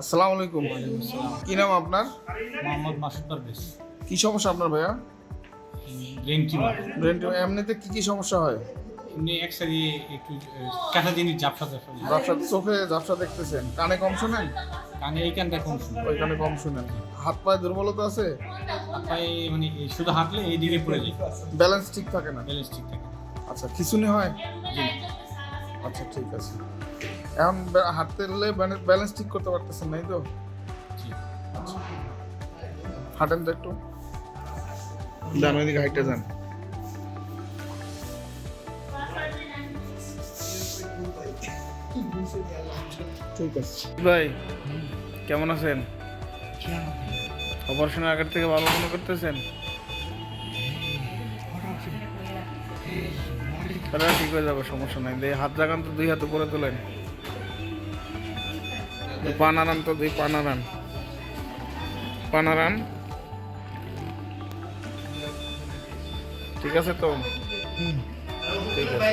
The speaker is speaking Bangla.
আসসালামু আলাইকুম। কি নাম আপনার? মোহাম্মদ মাসুদ পারভেজ। কি সমস্যা আপনার ভাইয়া? Brain tumour. Brain tumour. এমনিতে কি কি সমস্যা হয়? এমনি এক সাইডে একটু কাঁচা জিনিস ঝাপসা ঝাপসা, চোখে ঝাপসা দেখতেছেন, কানে কম শোনেন? কানে এই কানটা কম শুনে। ওই কানে কম শুনেন। হাত পায়ে দুর্বলতা আছে? পায়ে মানে শুধু হাঁটলে এই দিকে পড়ে যায়, ব্যালেন্স ঠিক থাকে না? ব্যালেন্স ঠিক থাকে। আচ্ছা, খিঁচুনি হয়? জি। আচ্ছা, ঠিক আছে। এখন হাঁটতে গেলে ব্যালেন্স ঠিক করতে পারতেছেন নাই তো? জি। আচ্ছা, হাঁটেন তো একটু, যান ওইদিকে হাইটে যান। ঠিক আছে ভাই, কেমন আছেন? অপারেশনের আগের থেকে ভালো মনে করতেছেন? তাহলে ঠিক হয়ে যাবে, সমস্যা নাই। দিয়ে হাত জাগান তো, দুই হাত উপরে তোলেন, পা নাড়ান তো, দুই পা নাড়ান, পা নাড়ান। ঠিক আছে তো? ঠিক আছে।